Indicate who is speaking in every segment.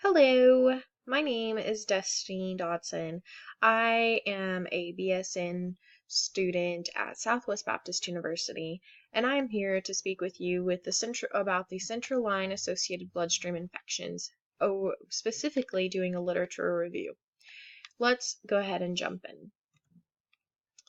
Speaker 1: Hello, my name is Destiny Dodson. I am a BSN student at Southwest Baptist University, and I am here to speak with you about the central line associated bloodstream infections, specifically doing a literature review. Let's go ahead and jump in.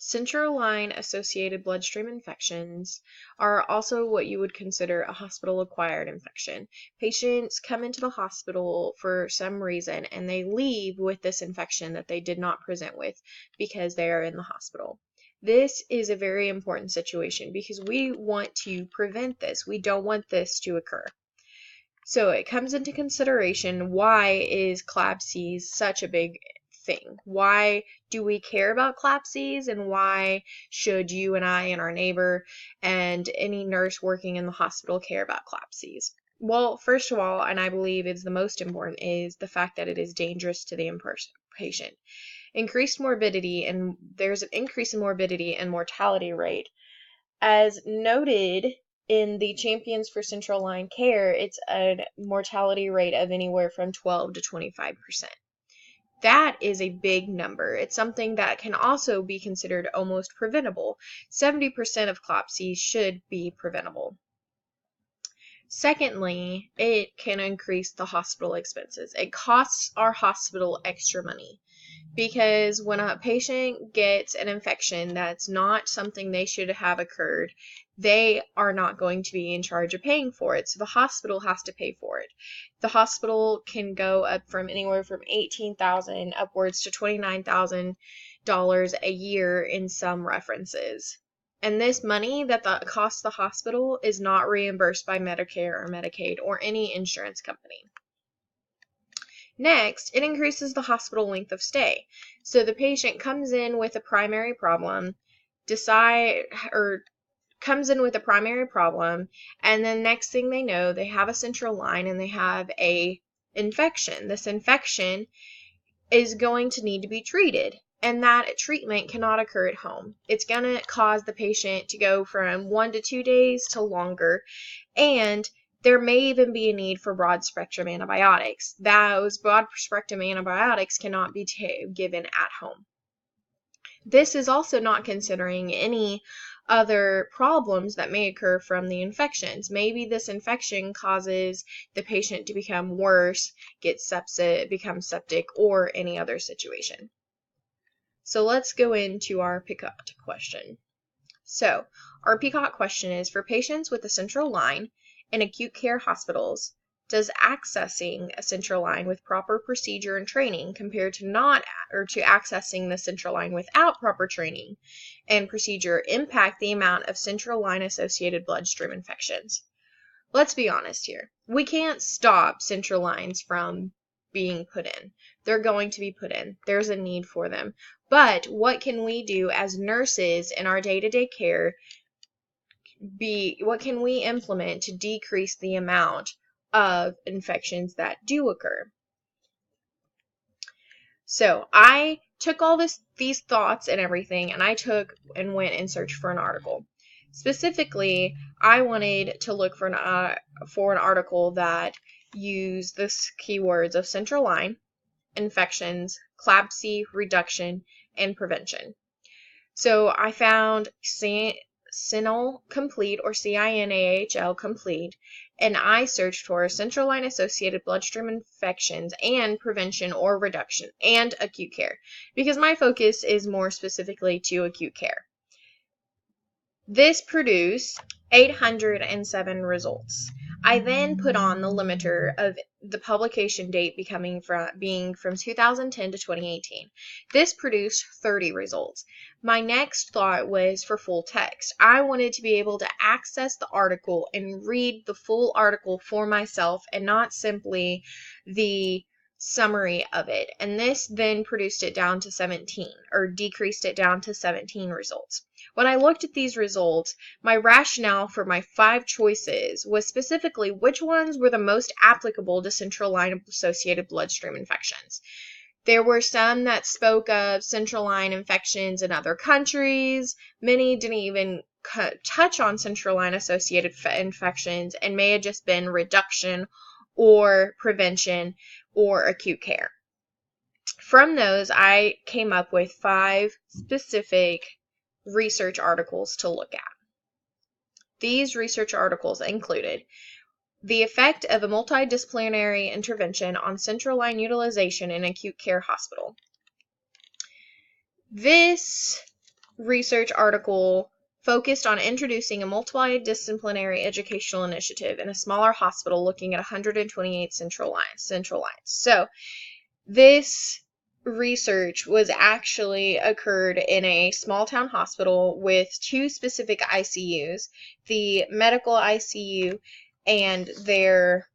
Speaker 1: Central line associated bloodstream infections are also what you would consider a hospital acquired infection. Patients come into the hospital for some reason and they leave with this infection that they did not present with because they are in the hospital. This is a very important situation because we want to prevent this. We don't want this to occur. So it comes into consideration, why is CLABSIs such a big thing? Why do we care about CLABSIs, and why should you and I and our neighbor and any nurse working in the hospital care about CLABSIs? Well, first of all, and I believe is the most important, is the fact that it is dangerous to the patient. Increased morbidity, and there's an increase in morbidity and mortality rate. As noted in the Champions for Central Line Care, it's a mortality rate of anywhere from 12 to 25%. That is a big number. It's something that can also be considered almost preventable. 70% of CLABSIs should be preventable. Secondly, it can increase the hospital expenses. It costs our hospital extra money. Because when a patient gets an infection that's not something they should have occurred, they are not going to be in charge of paying for it. So the hospital has to pay for it. The hospital can go up from anywhere from $18,000 upwards to $29,000 a year in some references. And this money that costs the hospital is not reimbursed by Medicare or Medicaid or any insurance company. Next, it increases the hospital length of stay. So the patient comes in with a primary problem, and then next thing they know, they have a central line and they have a infection. This infection is going to need to be treated, and that treatment cannot occur at home. It's going to cause the patient to go from 1 to 2 days to longer, and there may even be a need for broad-spectrum antibiotics. Those broad-spectrum antibiotics cannot be given at home. This is also not considering any other problems that may occur from the infections. Maybe this infection causes the patient to become worse, get sepsis, become septic, or any other situation. So let's go into our PICOT question. So our PICOT question is, for patients with a central line in acute care hospitals, does accessing a central line with proper procedure and training compared to accessing the central line without proper training and procedure impact the amount of central line associated bloodstream infections? Let's be honest here. We can't stop central lines from being put in. They're going to be put in. There's a need for them. But what can we do as nurses in our day-to-day care? What can we implement to decrease the amount of infections that do occur? So I took all these thoughts and everything, and I went and searched for an article. Specifically, I wanted to look for an article that used the keywords of central line, infections, CLABSI reduction, and prevention. So I found CINAHL Complete, or CINAHL Complete, and I searched for central line associated bloodstream infections and prevention or reduction and acute care, because my focus is more specifically to acute care. This produced 807 results. I then put on the limiter of the publication date being from 2010 to 2018. This produced 30 results. My next thought was for full text. I wanted to be able to access the article and read the full article for myself and not simply the summary of it. And this then decreased it down to 17 results. When I looked at these results, my rationale for my 5 choices was specifically which ones were the most applicable to central line associated bloodstream infections. There were some that spoke of central line infections in other countries. Many didn't even touch on central line associated infections and may have just been reduction or prevention, or acute care. From those, I came up with 5 specific research articles to look at. These research articles included the effect of a multidisciplinary intervention on central line utilization in acute care hospital. This research article focused on introducing a multidisciplinary educational initiative in a smaller hospital looking at 128 central lines. So this research was actually occurred in a small town hospital with 2 specific ICUs, the medical ICU and their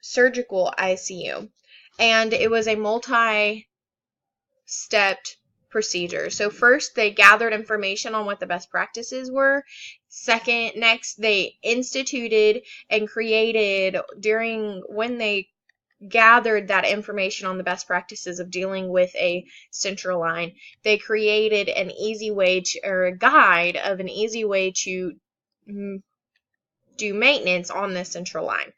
Speaker 1: surgical ICU. And it was a multi-stepped procedure. So first, they gathered information on what the best practices were. Next, they instituted and created, when they gathered that information on the best practices of dealing with a central line, they created an easy way to, or a guide of an easy way to do maintenance on this central line.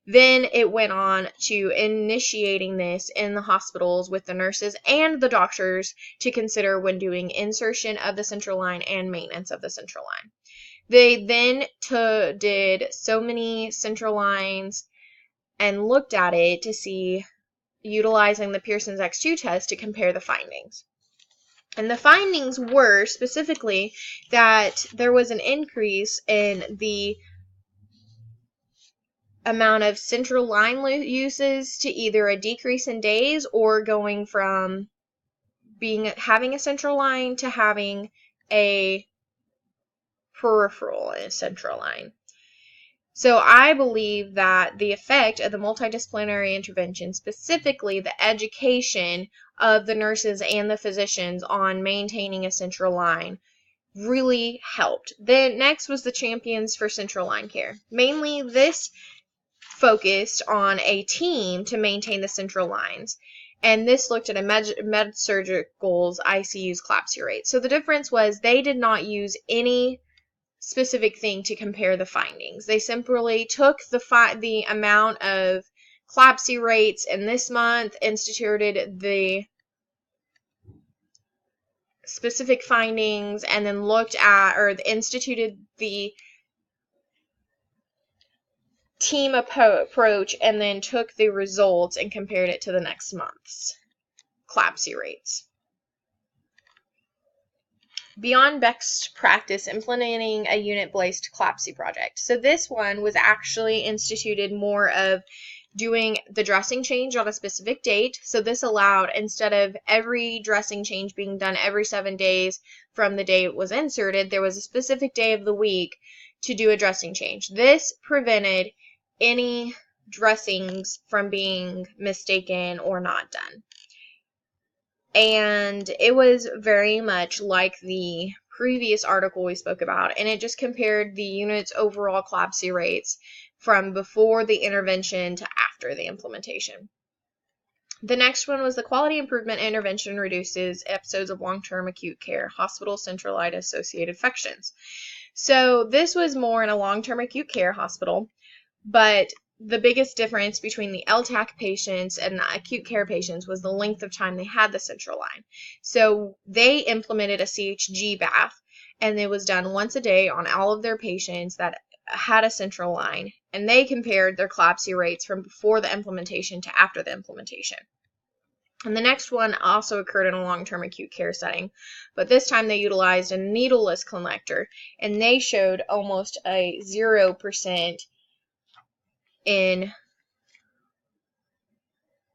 Speaker 1: Then it went on to initiating this in the hospitals with the nurses and the doctors to consider when doing insertion of the central line and maintenance of the central line. They then did so many central lines and looked at it to see, utilizing the Pearson's X2 test to compare the findings. And the findings were specifically that there was an increase in the amount of central line uses to either a decrease in days or going from having a central line to having a peripheral central line. So I believe that the effect of the multidisciplinary intervention, specifically the education of the nurses and the physicians on maintaining a central line, really helped. Then next was the Champions for Central Line Care. Mainly this focused on a team to maintain the central lines. And this looked at a Med-Surgical's ICU's CLABSI rate. So the difference was they did not use any specific thing to compare the findings. They simply took the amount of CLABSI rates in this month, instituted the specific findings, and then looked at, or instituted the team approach, and then took the results and compared it to the next month's CLABSI rates. Beyond best practice, implementing a unit-based CLABSI project. So this one was actually instituted more of doing the dressing change on a specific date. So this allowed, instead of every dressing change being done every 7 days from the day it was inserted, there was a specific day of the week to do a dressing change. This prevented any dressings from being mistaken or not done. And it was very much like the previous article we spoke about, and it just compared the unit's overall CLABSI rates from before the intervention to after the implementation. The next one was the quality improvement intervention reduces episodes of long-term acute care, hospital centralized associated infections. So this was more in a long-term acute care hospital, but the biggest difference between the LTAC patients and the acute care patients was the length of time they had the central line. So they implemented a CHG bath, and it was done once a day on all of their patients that had a central line, and they compared their CLABSI rates from before the implementation to after the implementation. And the next one also occurred in a long-term acute care setting, but this time they utilized a needleless collector, and they showed almost a 0% in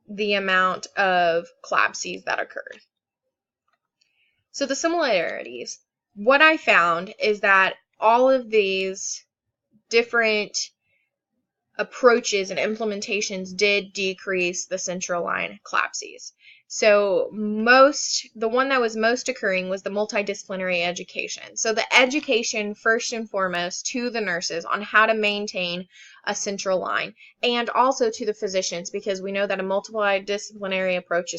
Speaker 1: the amount of CLABSIs that occurred. So the similarities. What I found is that all of these different approaches and implementations did decrease the central line CLABSIs. So the one that was most occurring was the multidisciplinary education. So the education first and foremost to the nurses on how to maintain a central line, and also to the physicians, because we know that a multidisciplinary approach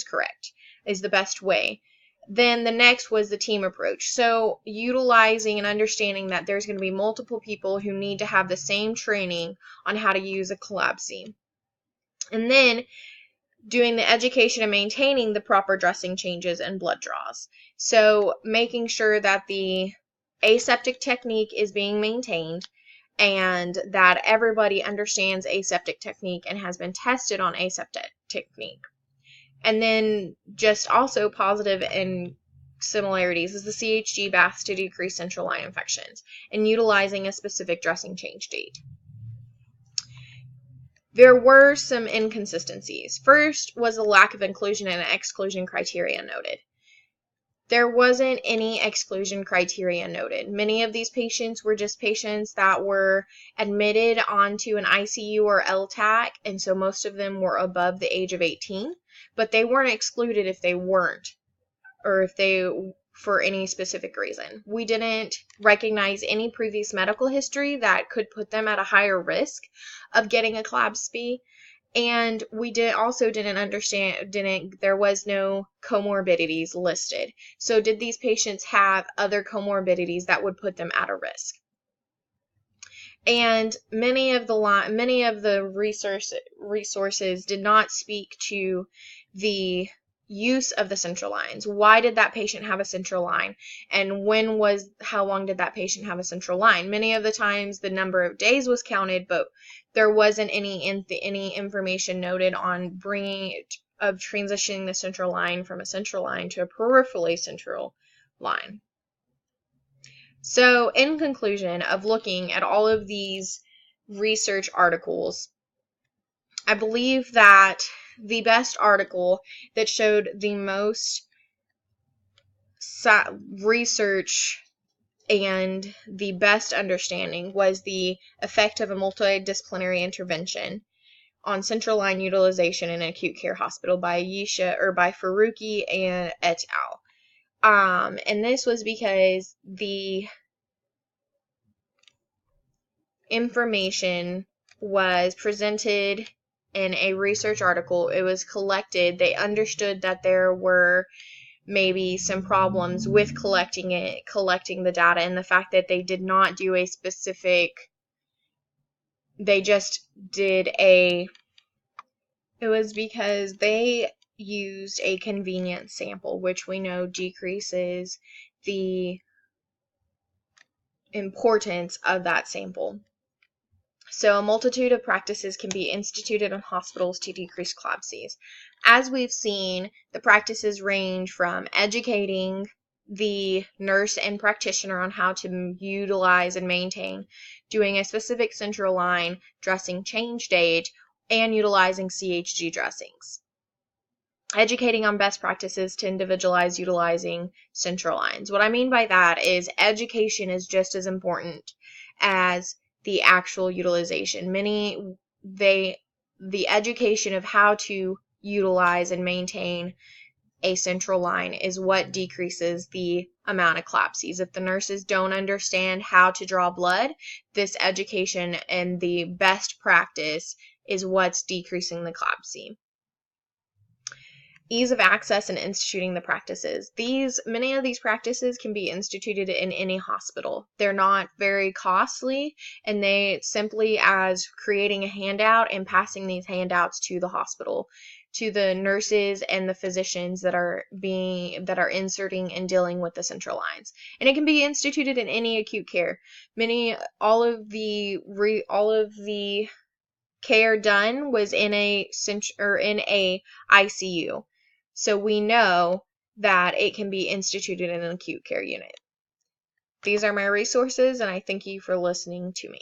Speaker 1: is the best way. Then the next was the team approach. So utilizing and understanding that there's going to be multiple people who need to have the same training on how to use a CLABSI. And then doing the education and maintaining the proper dressing changes and blood draws. So making sure that the aseptic technique is being maintained and that everybody understands aseptic technique and has been tested on aseptic technique. And then just also positive and similarities is the CHG baths to decrease central line infections and utilizing a specific dressing change date. There were some inconsistencies. First was the lack of inclusion and exclusion criteria noted. There wasn't any exclusion criteria noted. Many of these patients were just patients that were admitted onto an ICU or LTAC, and so most of them were above the age of 18, but they weren't excluded if they weren't, or if they for any specific reason. We didn't recognize any previous medical history that could put them at a higher risk of getting a CLABSI, and we didn't understand, there was no comorbidities listed. So did these patients have other comorbidities that would put them at a risk? And many of the resources did not speak to the use of the central lines. Why did that patient have a central line? And how long did that patient have a central line? Many of the times the number of days was counted, but there wasn't any information noted on transitioning the central line from a central line to a peripherally central line. So in conclusion of looking at all of these research articles, I believe that the best article that showed the most research and the best understanding was the effect of a multidisciplinary intervention on central line utilization in an acute care hospital by Faruqi and et al. And this was because the information was presented in a research article. It was collected. They understood that there were maybe some problems with collecting the data, and the fact that they did not do a specific, they just did it was because they used a convenience sample, which we know decreases the importance of that sample. So a multitude of practices can be instituted in hospitals to decrease CLABSIs. As we've seen, the practices range from educating the nurse and practitioner on how to utilize and maintain, doing a specific central line dressing change date, and utilizing CHG dressings. Educating on best practices to individualize utilizing central lines. What I mean by that is education is just as important as the actual utilization. The education of how to utilize and maintain a central line is what decreases the amount of CLABSIs. If the nurses don't understand how to draw blood, this education and the best practice is what's decreasing the CLABSI. Ease of access and instituting the practices. Many of these practices can be instituted in any hospital. They're not very costly, and they simply as creating a handout and passing these handouts to the hospital, to the nurses and the physicians that are inserting and dealing with the central lines. And it can be instituted in any acute care. All of the care done was in a ICU. So we know that it can be instituted in an acute care unit. These are my resources, and I thank you for listening to me.